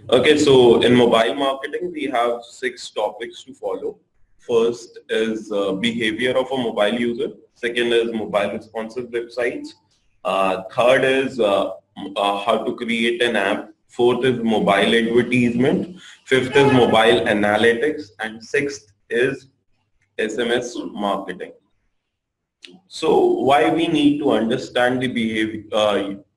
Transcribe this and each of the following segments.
Okay, so in mobile marketing, we have 6 topics to follow. First is behavior of a mobile user. Second is mobile responsive websites. Third is how to create an app. Fourth is mobile advertisement. Fifth is mobile analytics. And sixth is SMS marketing. So why we need to understand the behavior,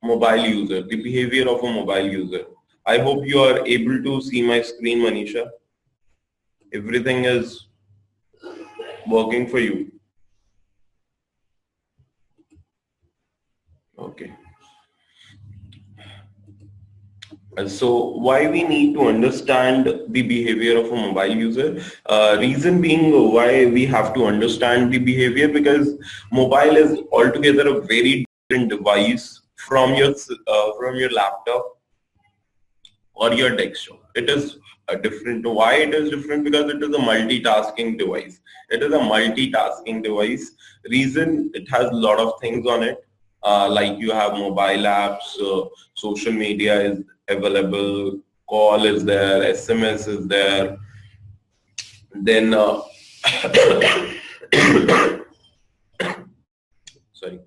the behavior of a mobile user. I hope you are able to see my screen, Manisha. Everything is working for you. Okay. So why we need to understand the behavior of a mobile user? Reason being why we have to understand the behavior, because mobile is altogether a very different device from your laptop or your desktop. It is different. Why it is different? Because it is a multitasking device. It is a multitasking device. Reason, it has a lot of things on it. Like you have mobile apps, social media is available, call is there, SMS is there. Then, sorry.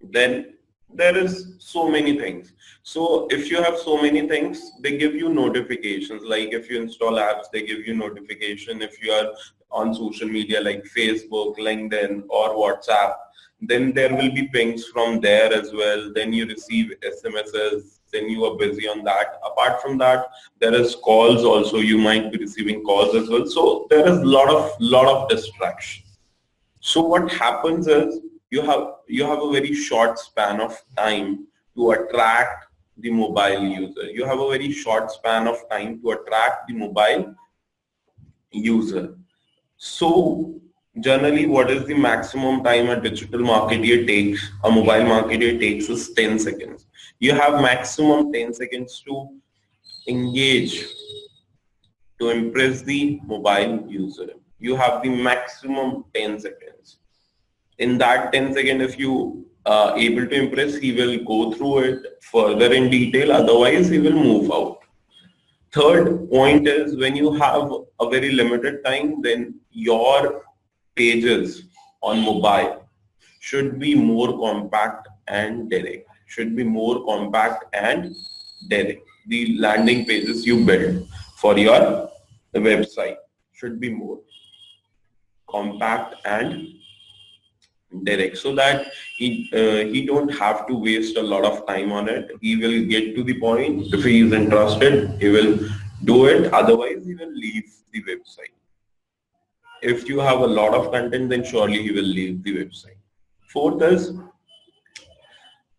Then there is so many things. So if you have so many things, they give you notifications. Like if you install apps, they give you notification. If you are on social media like Facebook, LinkedIn or WhatsApp, then there will be pings from there as well. Then you receive SMSs, then you are busy on that. Apart from that, there is calls also. You might be receiving calls as well. So there is lot of distraction. So what happens is you have a very short span of time to attract the mobile user. You have a very short span of time to attract the mobile user. So generally, what is the maximum time a digital marketer takes, a mobile marketer takes is 10 seconds. You have maximum 10 seconds to engage, to impress the mobile user. You have the maximum 10 seconds. In that 10 seconds, if you are able to impress, he will go through it further in detail. Otherwise, he will move out. Third point is, when you have a very limited time, then your pages on mobile should be more compact and direct. Should be more compact and direct. The landing pages you build for your website should be more compact and direct, so that he don't have to waste a lot of time on it. He will get to the point. If he is interested, he will do it. Otherwise, he will leave the website. If you have a lot of content, then surely he will leave the website. Fourth is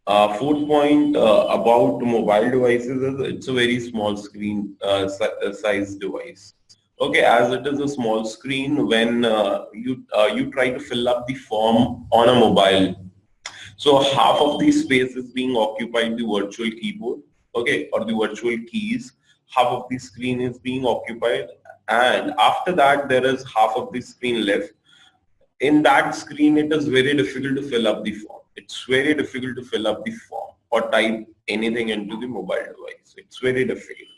fourth point about mobile devices is it's a very small screen size device. Okay, as it is a small screen, when you try to fill up the form on a mobile, so half of the space is being occupied the virtual keyboard, okay, or the virtual keys. Half of the screen is being occupied, and after that there is half of the screen left. In that screen, it is very difficult to fill up the form. It's very difficult to fill up the form or type anything into the mobile device. It's very difficult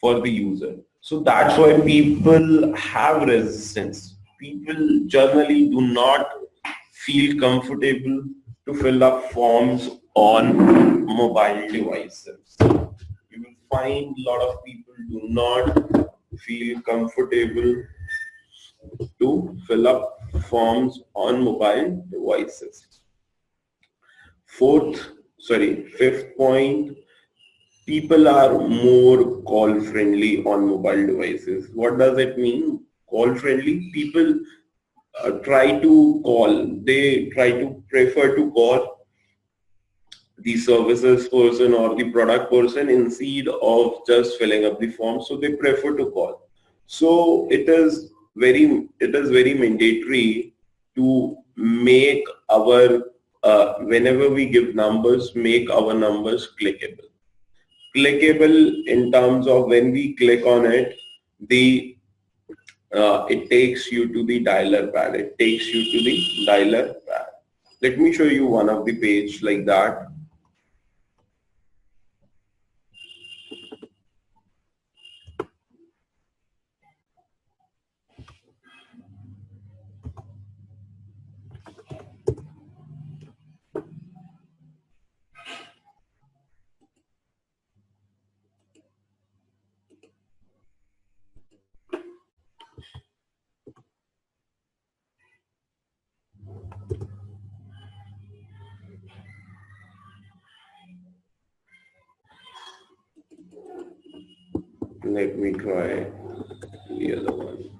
for the user. So that's why people have resistance. People generally do not feel comfortable to fill up forms on mobile devices. You will find a lot of people do not feel comfortable to fill up forms on mobile devices. Fifth point, people are more call friendly on mobile devices. What does it mean? Call friendly? People try to call, they try to prefer to call the services person or the product person instead of just filling up the form. So they prefer to call. So it is very mandatory to make our whenever we give numbers, make our numbers clickable. Clickable in terms of when we click on it, it takes you to the dialer pad. It takes you to the dialer pad. Let me show you one of the page like that. Let me try the other one.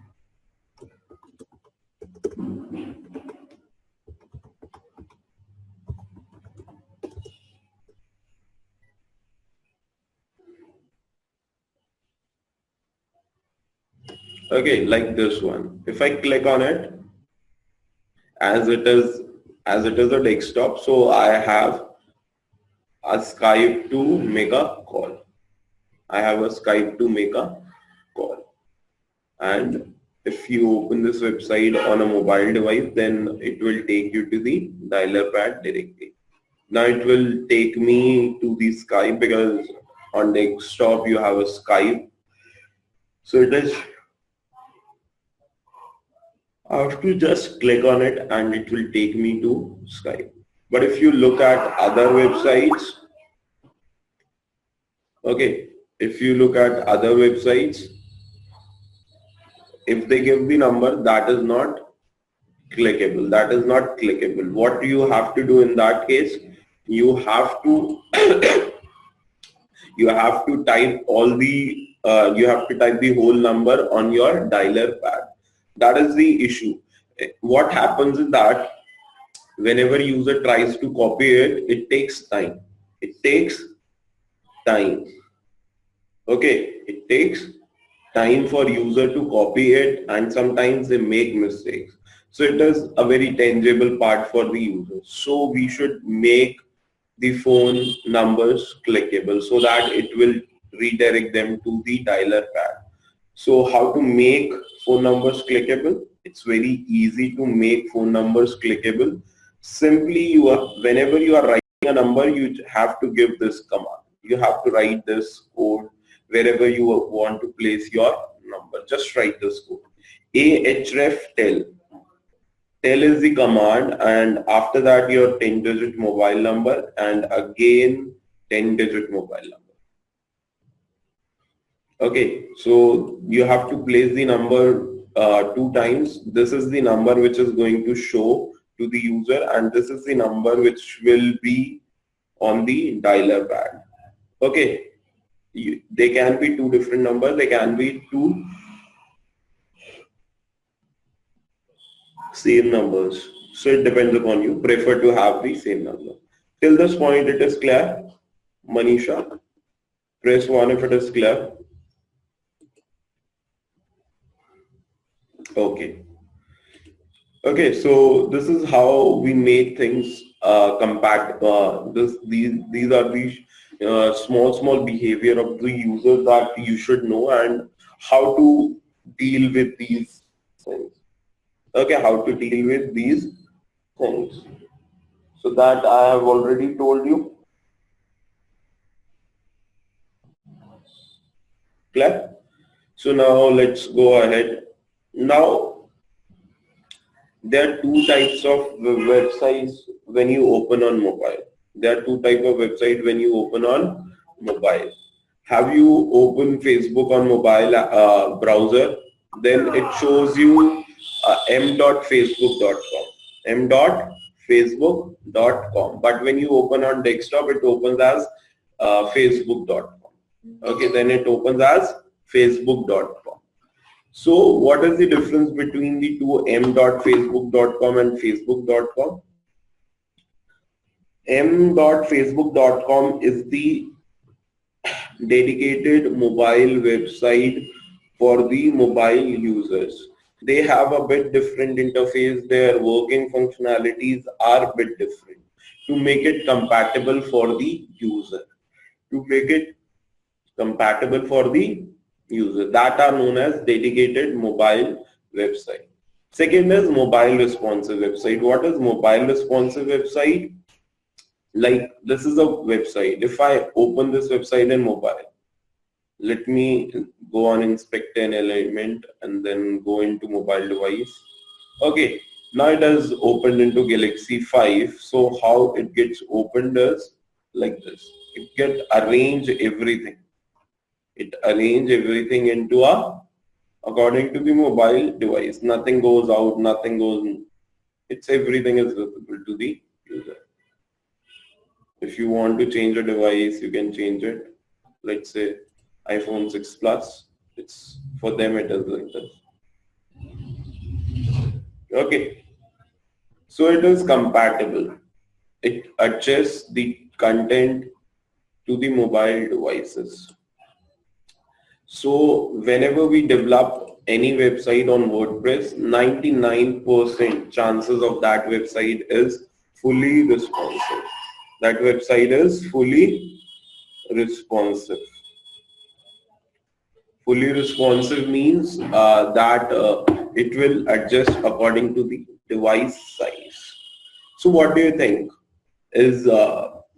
Okay, like this one. If I click on it, as it is a desktop, so I have a Skype to make a call. I have a Skype to make a call. And if you open this website on a mobile device, then it will take you to the dialer pad directly. Now it will take me to the Skype because on desktop you have a Skype. So it is, I have to just click on it and it will take me to Skype. But if you look at other websites, okay, if you look at other websites, if they give the number, that is not clickable. That is not clickable. What you have to do in that case, you have to you have to type all the you have to type the whole number on your dialer pad. That is the issue. What happens is that whenever user tries to copy it, it takes time. It takes time. Okay, it takes time for user to copy it, and sometimes they make mistakes. So it is a very tangible part for the user. So we should make the phone numbers clickable so that it will redirect them to the dialer pad. So how to make phone numbers clickable? It's very easy to make phone numbers clickable. Simply whenever you are writing a number, you have to give this command. You have to write this code wherever you want to place your number. Just write this code. ahref tell. Tell is the command, and after that your 10-digit mobile number, and again 10-digit mobile number. Okay, so you have to place the number 2 times. This is the number which is going to show to the user, and this is the number which will be on the dialer pad. Okay, they can be 2 different numbers. They can be 2 same numbers. So it depends upon you. Prefer to have the same number. Till this point it is clear? Manisha, press 1 if it is clear. Okay. Okay, so this is how we make things compact. These are the small behavior of the user that you should know, and how to deal with these things. Okay, how to deal with these things. So that I have already told you. Clear? So now let's go ahead. Now there are 2 types of websites when you open on mobile. There are 2 types of website when you open on mobile. Have you opened Facebook on mobile browser? Then it shows you m.facebook.com. m.facebook.com. But when you open on desktop, it opens as facebook.com. Okay, then it opens as facebook.com. So what is the difference between the two, m.facebook.com and facebook.com? m.facebook.com is the dedicated mobile website for the mobile users. They have a bit different interface. Their working functionalities are a bit different to make it compatible for the user. To make it compatible for the user, that are known as dedicated mobile website. Second is mobile responsive website. What is mobile responsive website? Like this is a website. If I open this website in mobile, let me go on inspect an element and then go into mobile device. Okay, now it has opened into Galaxy 5. So how it gets opened is like this. It gets arrange everything. It arrange everything into according to the mobile device. Nothing goes out, nothing goes in. It's everything is visible to the user. If you want to change a device, you can change it. Let's say iPhone 6 Plus. It's for them it is like this. Okay, so it is compatible. It adjusts the content to the mobile devices. So whenever we develop any website on WordPress, 99% chances of that website is fully responsive. That website is fully responsive. Fully responsive means that it will adjust according to the device size. So what do you think is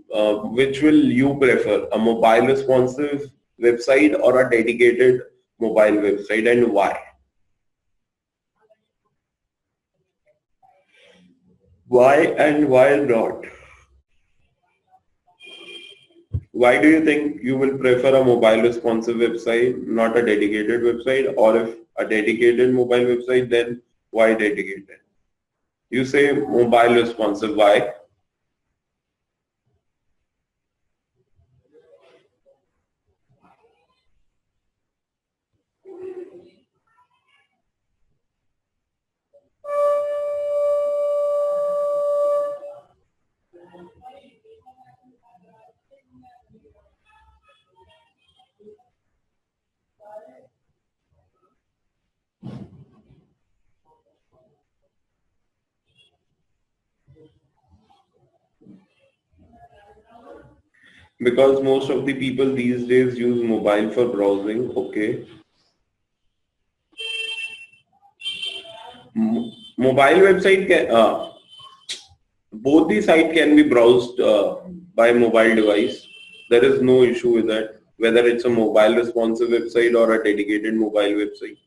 which will you prefer, a mobile responsive website or a dedicated mobile website, and why? Why and why not? Why do you think you will prefer a mobile responsive website, not a dedicated website? Or if a dedicated mobile website, then why dedicated? You say mobile responsive, why? Because most of the people these days use mobile for browsing. Okay. Mobile website can, both the site can be browsed by mobile device. There is no issue with that, whether it's a mobile responsive website or a dedicated mobile website.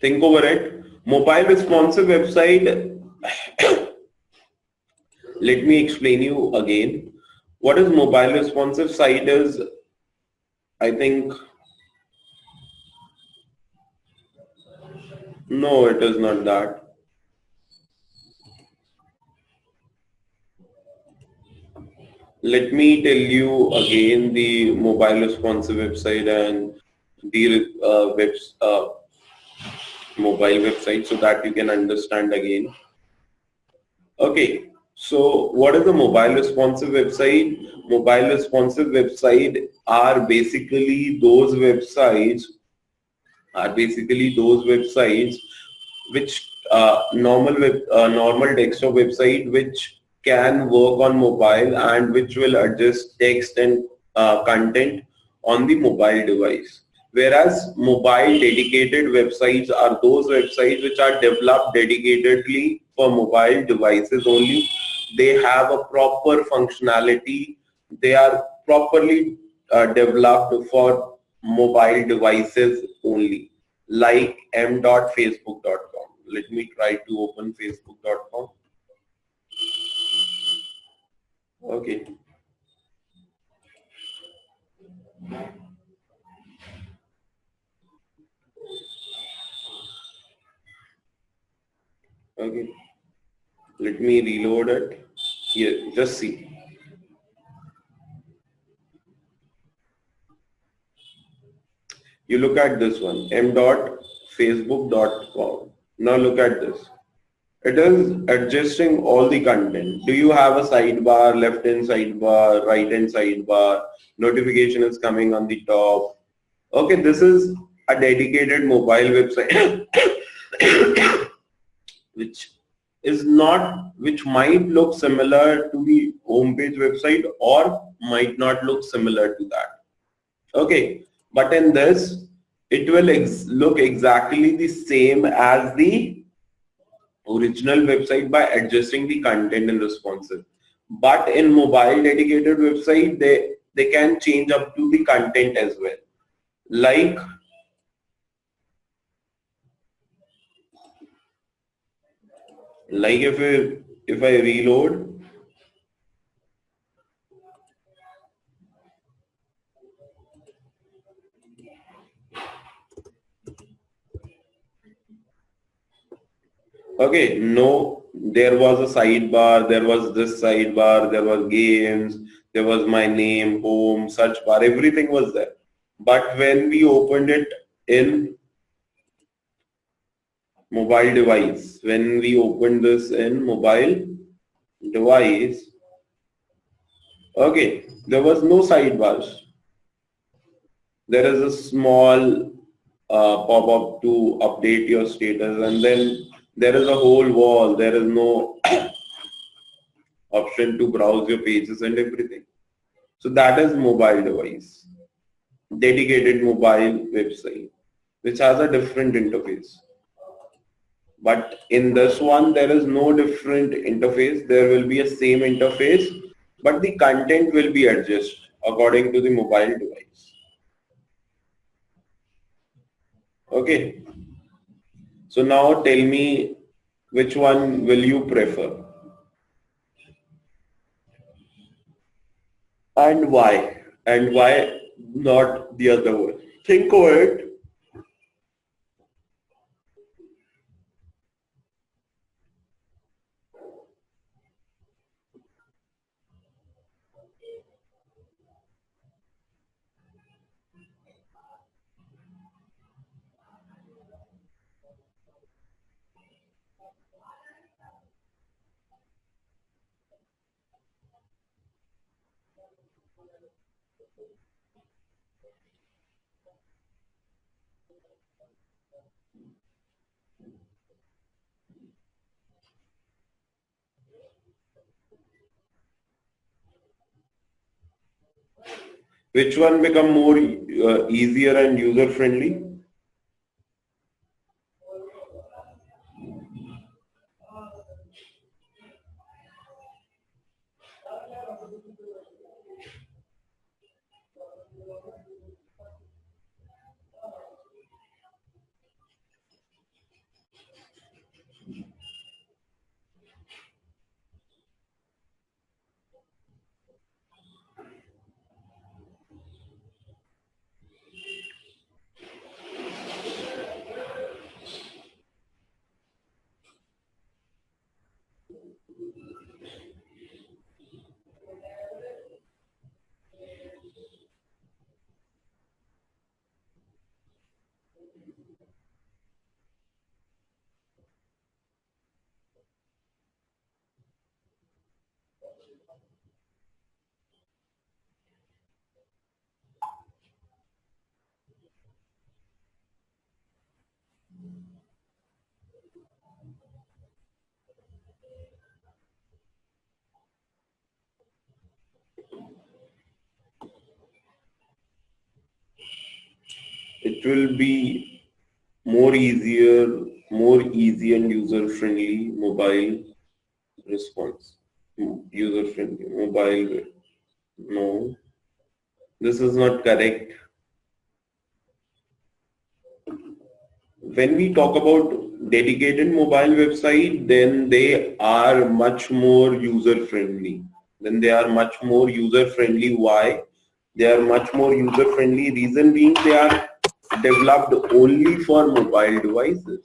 Think over it. Mobile responsive website, let me explain you again. What is mobile responsive site is, I think, no, it is not that. Let me tell you again the mobile responsive website and the mobile website so that you can understand again. Okay, so what is the mobile responsive website? Mobile responsive website are basically those websites which normal desktop website which can work on mobile and which will adjust text and content on the mobile device. Whereas mobile dedicated websites are those websites which are developed dedicatedly for mobile devices only. They have a proper functionality. They are properly developed for mobile devices only, like m.facebook.com. Let me try to open facebook.com. Okay. Okay. Let me reload it. Here, just see. You look at this one, m.facebook.com. Now look at this. It is adjusting all the content. Do you have a sidebar, left hand sidebar, right hand sidebar? Notification is coming on the top. Okay, this is a dedicated mobile website which which might look similar to the homepage website or might not look similar to that. Okay, but in this, it will look exactly the same as the original website by adjusting the content and responsive. But in mobile dedicated website, they can change up to the content as well. Like if I reload, Okay, no, there was a sidebar, there was this sidebar, there was games, there was my name, home, search bar, everything was there. But when we opened it in mobile device, when we opened this in mobile device, okay, there was no sidebars. There is a small pop-up to update your status, and then there is a whole wall. There is no option to browse your pages and everything. So that is mobile device, dedicated mobile website, which has a different interface. But in this one, there is no different interface. There will be a same interface, but the content will be adjusted according to the mobile device. Okay. So now tell me, which one will you prefer and why? And why not the other one? Think of it. Which one become more easier and user friendly? It will be more easy and user friendly mobile response. User friendly mobile. No, this is not correct. When we talk about dedicated mobile website, then they are much more user friendly. Then they are much more user friendly. Why? They are much more user friendly. Reason being they are developed only for mobile devices.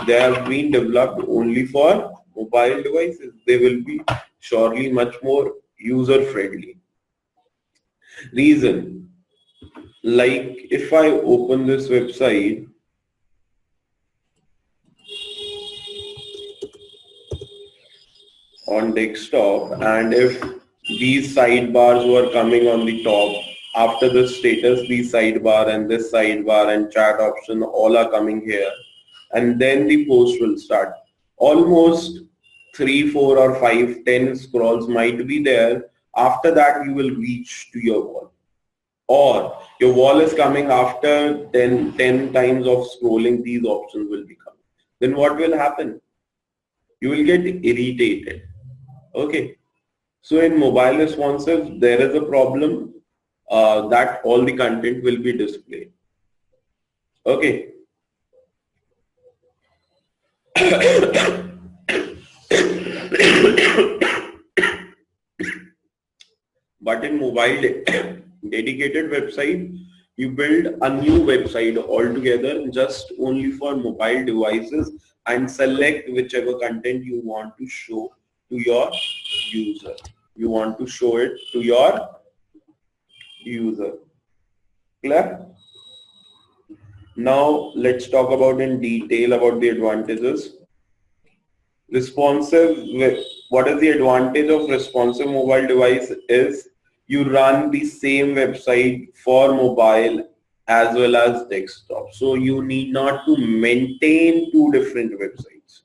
They have been developed only for mobile devices. They will be surely much more user friendly. Reason, like if I open this website on desktop, and if these sidebars were coming on the top, after the status, the sidebar and this sidebar and chat option all are coming here, and then the post will start. Almost 3, 4 or 5, 10 scrolls might be there. After that you will reach to your wall, or your wall is coming after 10 times of scrolling, these options will be coming. Then what will happen? You will get irritated. Okay. So in mobile responsive, there is a problem that all the content will be displayed. Okay. But in mobile dedicated website, you build a new website altogether just only for mobile devices, and select whichever content you want to show to your user. You want to show it to your user. Clear? Now let's talk about in detail about the advantages. Responsive, what is the advantage of responsive mobile device is you run the same website for mobile as well as desktop. So you need not to maintain two different websites.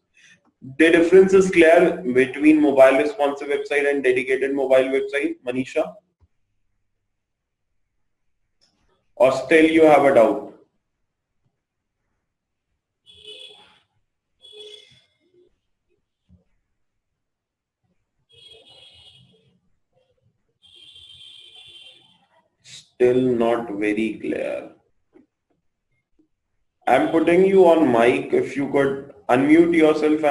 The difference is clear between mobile responsive website and dedicated mobile website, Manisha? Or still you have a doubt? Still not very clear. I'm putting you on mic. If you could unmute yourself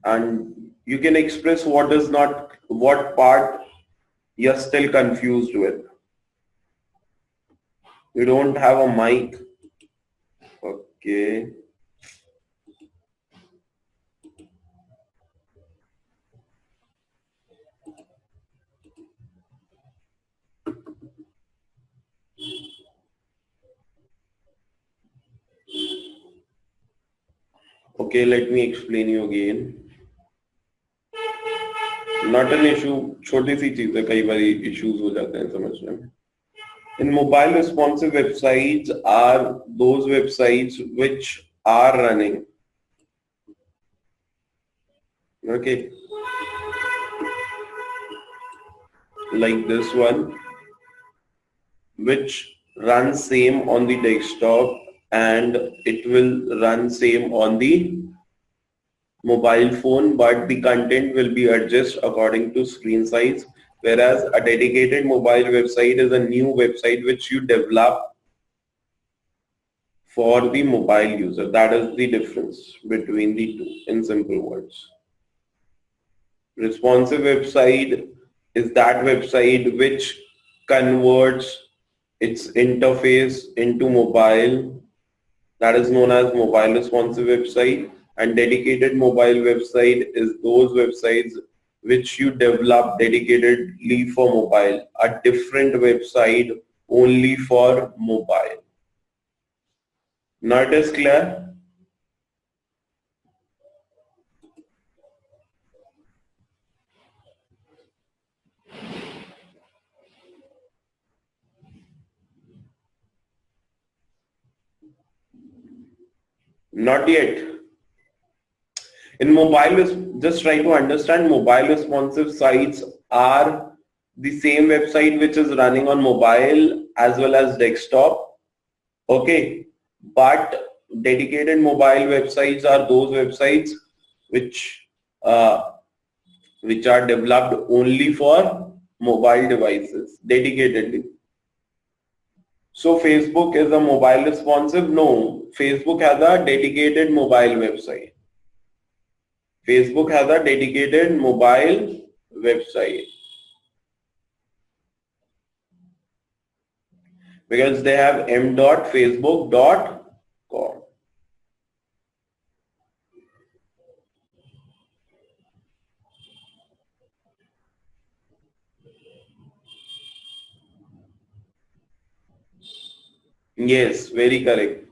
and you can express what part you're still confused with. You don't have a mic. Okay. Okay, let me explain you again. Not an issue, छोटी सी चीज है, कई बार issues हो जाते हैं समझने में. In mobile responsive websites are those websites which are running. Okay. Like this one, which runs same on the desktop and it will run same on the mobile phone, but the content will be adjusted according to screen size, whereas a dedicated mobile website is a new website which you develop for the mobile user. That is the difference between the two in simple words. Responsive website is that website which converts its interface into mobile. That is known as mobile responsive website. And dedicated mobile website is those websites which you develop dedicatedly for mobile, a different website only for mobile. Now it is clear? Not yet. In mobile, just try to understand, mobile responsive sites are the same website which is running on mobile as well as desktop. Okay, but dedicated mobile websites are those websites which are developed only for mobile devices, dedicatedly. So Facebook is a mobile responsive? No, Facebook has a dedicated mobile website. Facebook has a dedicated mobile website because they have m.facebook.com. Yes, very correct.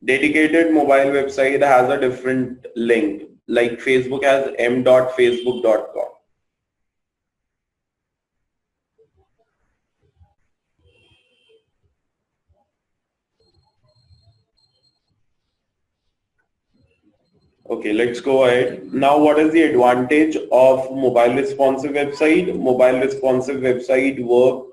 Dedicated mobile website has a different link. Like Facebook has m.facebook.com. Okay, let's go ahead. Now, what is the advantage of mobile responsive website? Mobile responsive website works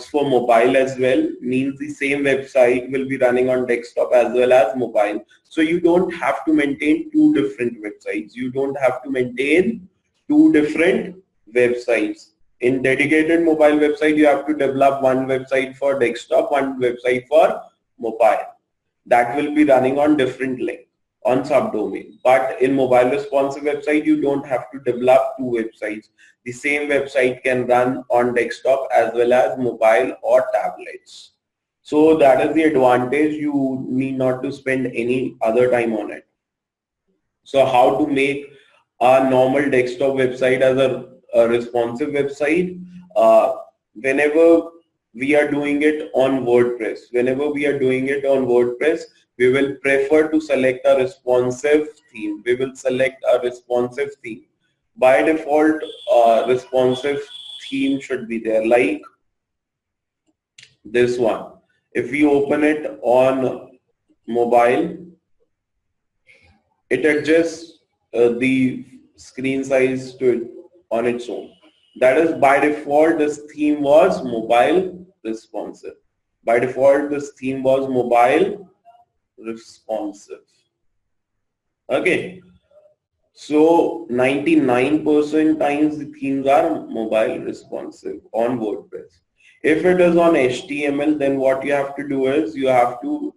for mobile as well, means the same website will be running on desktop as well as mobile. So you don't have to maintain two different websites. You don't have to maintain two different websites. In dedicated mobile website, you have to develop one website for desktop, one website for mobile. That will be running on different link. on subdomain. But in mobile responsive website, you don't have to develop two websites. The same website can run on desktop as well as mobile or tablets. So that is the advantage. You need not to spend any other time on it. So how to make a normal desktop website as a responsive website? Whenever we are doing it on WordPress, we will prefer to select a responsive theme. We will select a responsive theme. By default, responsive theme should be there, like this one. If we open it on mobile, it adjusts the screen size to it on its own. That is, by default, this theme was mobile responsive. By default, this theme was mobile responsive. Okay. So 99% times the themes are mobile responsive on WordPress. If it is on HTML, then what you have to do is you have to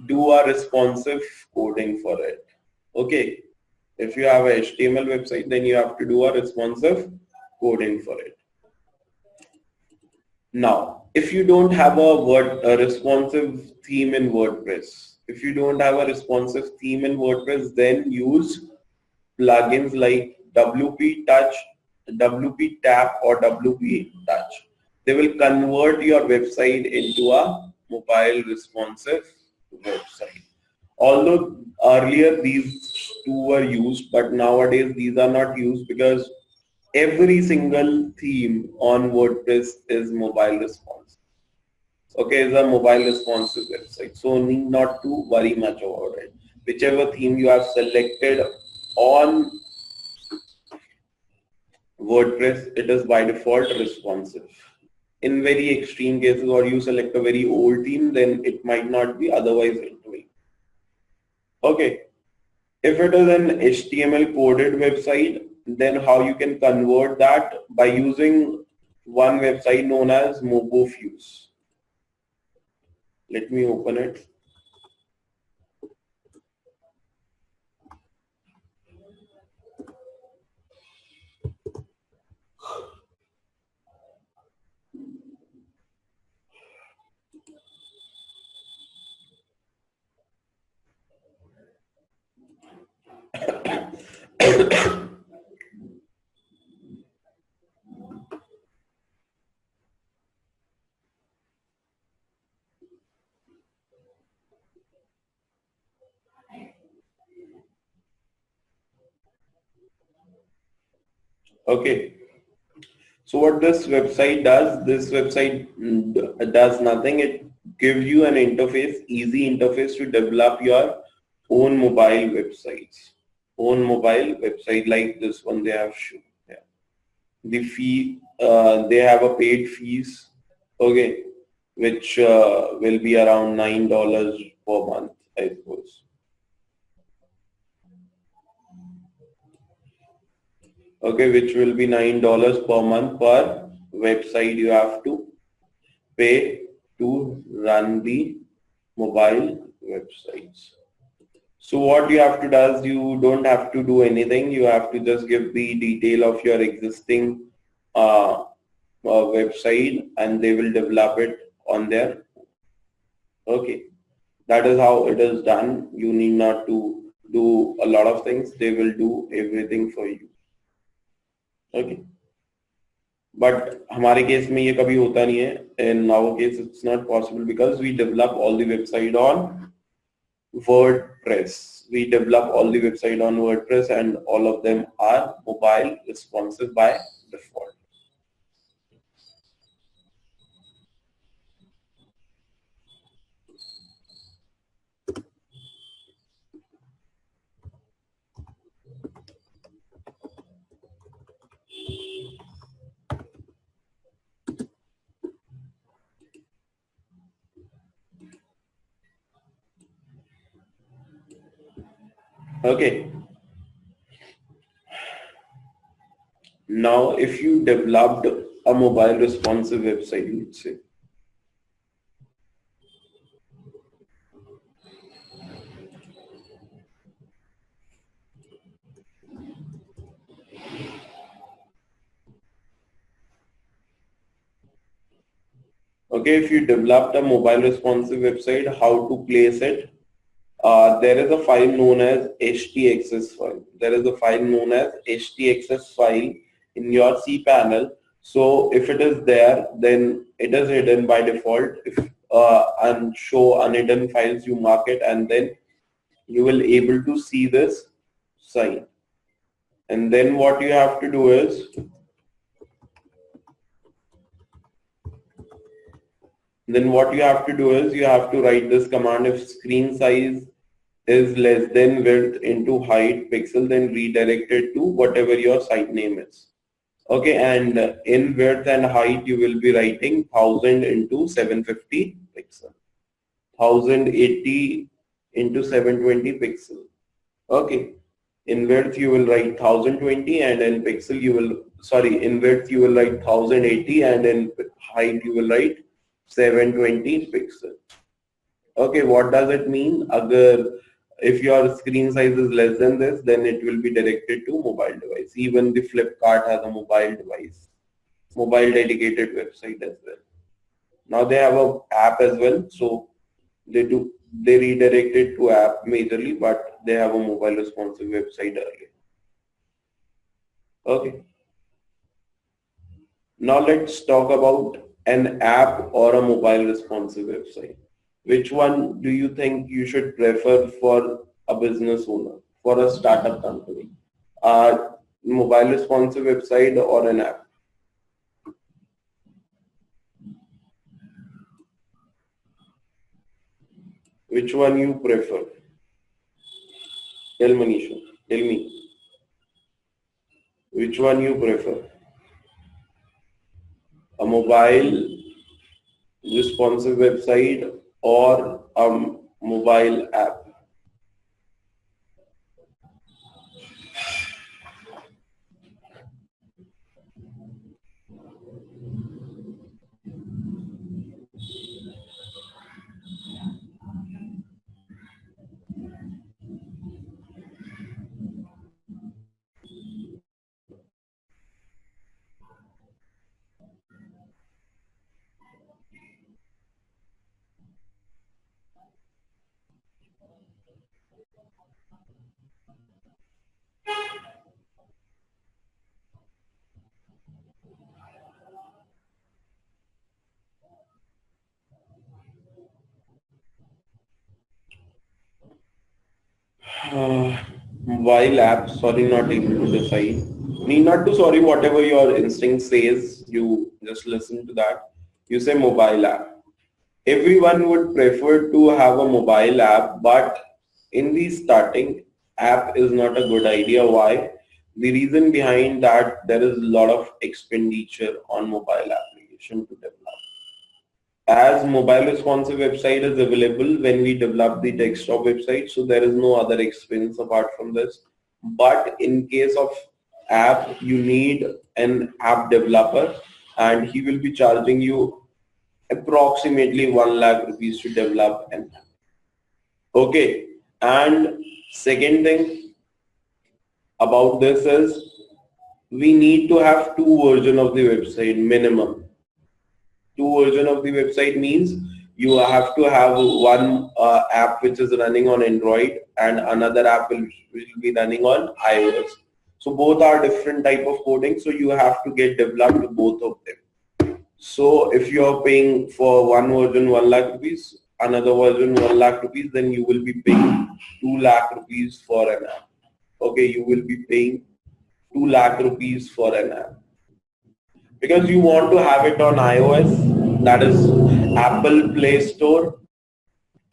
do a responsive coding for it. Okay. If you have a HTML website, then you have to do a responsive coding for it. Now, if you don't have a responsive theme in WordPress, then use plugins like WP Touch, WP Tap, or WP Touch. They will convert your website into a mobile responsive website. Although earlier these two were used, but nowadays these are not used because every single theme on WordPress is mobile responsive. Okay, it's a mobile responsive website, so need not to worry much about it. Whichever theme you have selected on WordPress, it is by default responsive. In very extreme cases, or you select a very old theme, then it might not be, otherwise it will. Okay, if it is an HTML coded website, then how you can convert that? By using one website known as MoboFuse. Let me open it. Okay. So what this website does, does nothing. It gives you an interface, easy interface to develop your own mobile websites. Own mobile website like this one they have shown. Yeah. The fee, they have a paid fees, okay, which will be around $9 per month, I suppose. Okay, which will be $9 per month per website you have to pay to run the mobile websites. So what you have to do is you don't have to do anything. You have to just give the detail of your existing website and they will develop it on their. Okay, that is how it is done. You need not to do a lot of things. They will do everything for you. Okay. But हमारे case में ये कभी होता नहीं है. In our case, it's not possible because we develop all the website on WordPress. We develop all the website on WordPress and all of them are mobile responsive by default. Okay. Now, if you developed a mobile responsive website, let's say, Okay, if you developed a mobile responsive website, how to place it? There is a file known as htaccess file. There is a file known as htaccess file in your cPanel. So if it is there, then it is hidden by default. If and show unhidden files, you mark it, and then you will able to see this sign. And then what you have to do is, you have to write this command: if screen size is less than width into height pixel, then redirect it to whatever your site name is. Okay, and in width and height you will be writing 1000 into 750 pixel, 1080 into 720 pixel. Okay, in width you will write 1020, and in pixel you will, in width you will write 1080, and in height you will write 720 pixel. Okay, what does it mean? If your screen size is less than this, then it will be directed to mobile device. Even the Flipkart has a mobile device, mobile dedicated website as well. Now they have a app as well, so they redirect it to app majorly, but they have a mobile responsive website earlier. Okay. Now let's talk about an app or a mobile responsive website. Which one do you think you should prefer for a business owner, for a startup company? Mobile responsive website or an app? Which one you prefer? Tell Manisha, tell me. Which one you prefer? A mobile responsive website or a mobile app? Mobile app, sorry, not able to decide. Need not to sorry, whatever your instinct says, you just listen to that. You say mobile app. Everyone would prefer to have a mobile app, but in the starting, app is not a good idea. Why? The reason behind that, there is a lot of expenditure on mobile application to develop. As mobile responsive website is available when we develop the desktop website, so there is no other expense apart from this. But in case of app, you need an app developer, and he will be charging you approximately 1 lakh rupees to develop an app. Okay, and second thing about this is, we need to have 2 versions of the website minimum. 2 versions of the website means you have to have one app which is running on Android and another app will be running on iOS. So both are different type of coding, so you have to get developed both of them. So if you are paying for one version 1 lakh rupees, another version 1 lakh rupees, then you will be paying 2 lakh rupees for an app. Okay, you will be paying 2 lakh rupees for an app. Because you want to have it on iOS, that is Apple Play Store,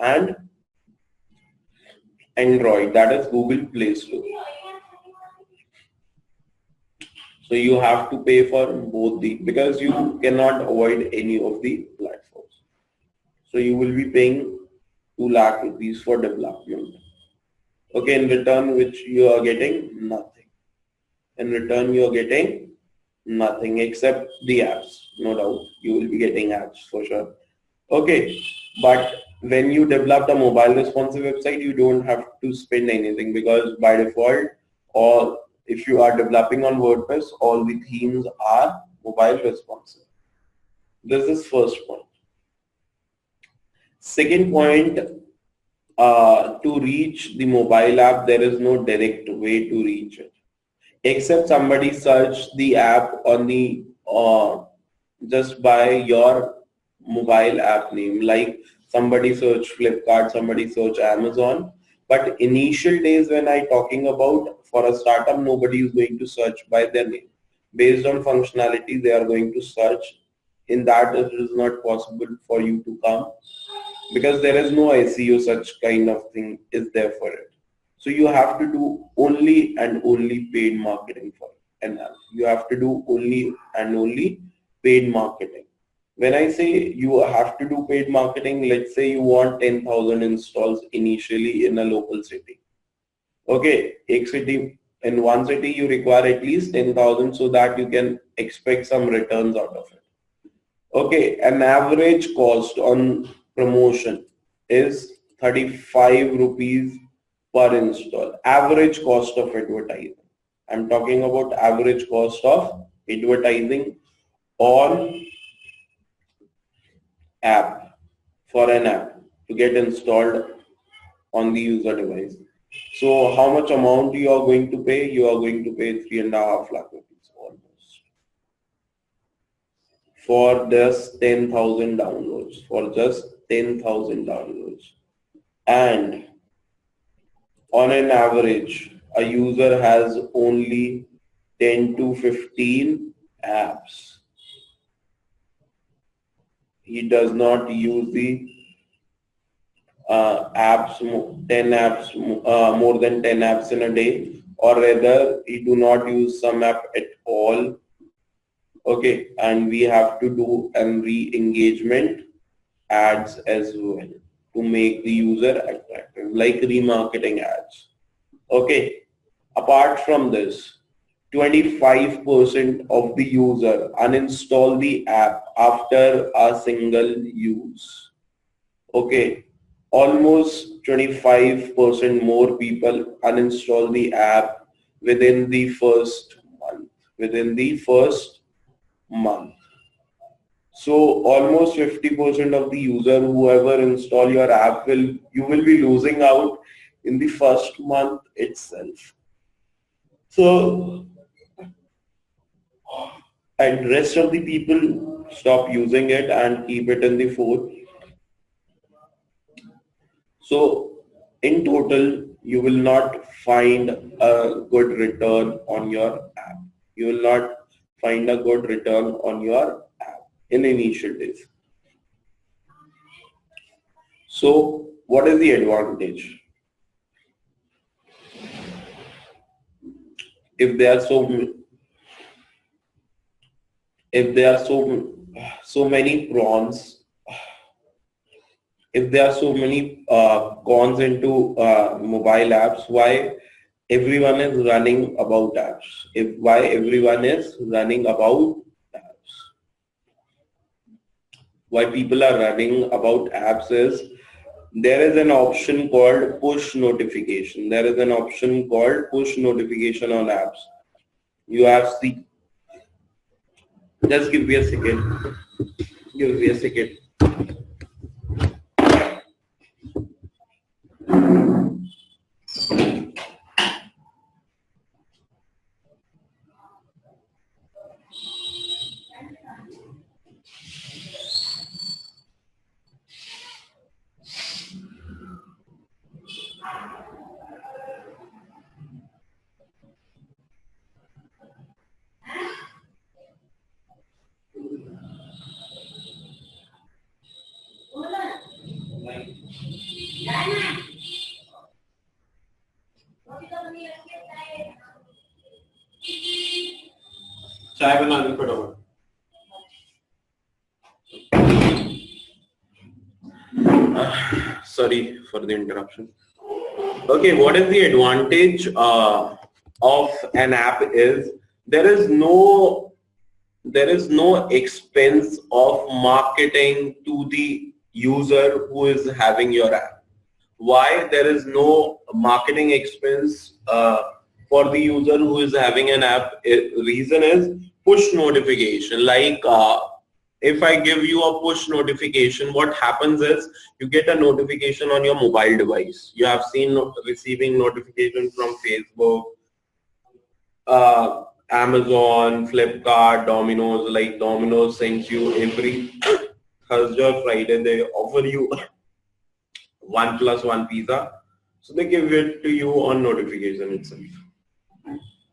and Android, that is Google Play Store. So you have to pay for both because you cannot avoid any of the platforms. So you will be paying 2 lakh rupees for development. Okay, in return which you are getting nothing. In return you are getting nothing except the apps. No doubt you will be getting apps for sure. Okay, but when you develop a mobile responsive website, you don't have to spend anything, because by default, or if you are developing on WordPress, all the themes are mobile responsive. This is first point. Second point, to reach the mobile app, there is no direct way to reach it, except somebody search the app on the just by your mobile app name, like somebody search Flipkart, somebody search Amazon. But initial days when I talking about, for a startup, nobody is going to search by their name. Based on functionality, they are going to search. In that, it is not possible for you to come because there is no SEO such kind of thing is there for it. So you have to do only and only paid marketing for it. And you have to do only and only paid marketing. When I say you have to do paid marketing, let's say you want 10,000 installs initially in a local city. Okay, in one city you require at least 10,000 so that you can expect some returns out of it. Okay, an average cost on promotion is 35 rupees per install. Average cost of advertising. I'm talking about average cost of advertising on app, for an app to get installed on the user device. So how much amount you are going to pay? You are going to pay 3.5 lakh rupees almost for just 10,000 downloads, for just 10,000 downloads. And on an average, a user has only 10 to 15 apps. He does not use the apps, 10 apps, more than 10 apps in a day, or rather he do not use some app at all. Okay, and we have to do re-engagement ads as well to make the user attractive, like remarketing ads. Okay, apart from this, 25% of the user uninstall the app after a single use. Okay, almost 25% more people uninstall the app within the first month. Within the first month. So almost 50% of the user whoever install your app you will be losing out in the first month itself. So, and rest of the people stop using it and keep it in the phone. So in total, you will not find a good return on your app. You will not find a good return on your app in initial days. So what is the advantage? If there are so many prawns, if there are so many cons into mobile apps, why everyone is running about apps? Why everyone is running about apps? Why people are running about apps is there is an option called push notification. There is an option called push notification on apps. You have the, just give me a second. Give me a second. चाय बनाने फटाफट. Sorry for the interruption. Okay, what is the advantage of an app is there is no expense of marketing to the user who is having your app. Why there is no marketing expense for the user who is having an app? Reason is push notification. Like if I give you a push notification, what happens is you get a notification on your mobile device. You have seen receiving notifications from Facebook, Amazon, Flipkart, Domino's. Like Domino's sends you every Thursday or Friday, they offer you 1+1 pizza. So they give it to you on notification itself.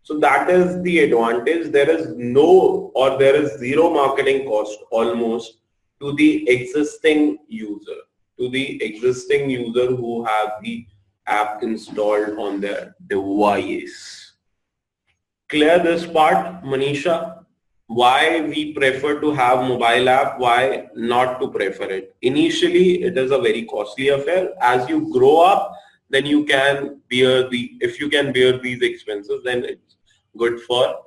So that is the advantage. There is no or there is zero marketing cost almost to the existing user, who have the app installed on their device. Clear this part, Manisha? Why we prefer to have mobile app, why not to prefer it? Initially, it is a very costly affair. As you grow up, then you can bear if you can bear these expenses, then it's good for